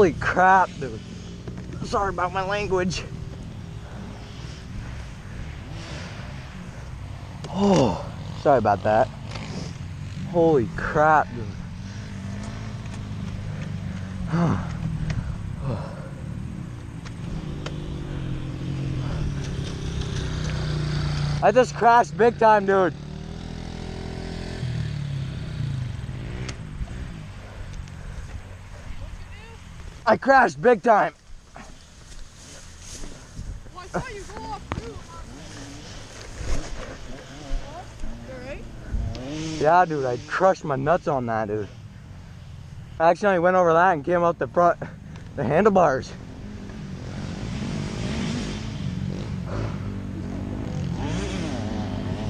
Holy crap, dude. Sorry about my language. Oh, sorry about that. Holy crap, dude. I just crashed big time, dude. I crashed big time. Well, I saw you go off too. You alright? Yeah, dude, I crushed my nuts on that, dude. I accidentally went over that and came out the front, the handlebars.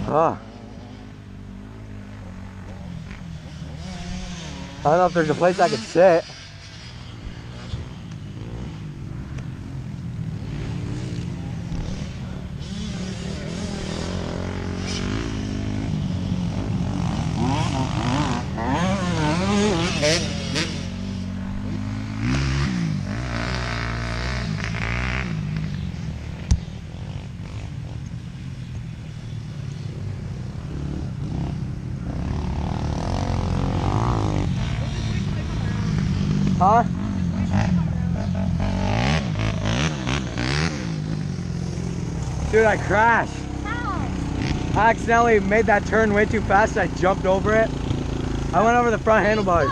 Oh. I don't know if there's a place I could sit. Huh? Dude, I crashed. How? I accidentally made that turn way too fast. I jumped over it. I went over the front handlebars.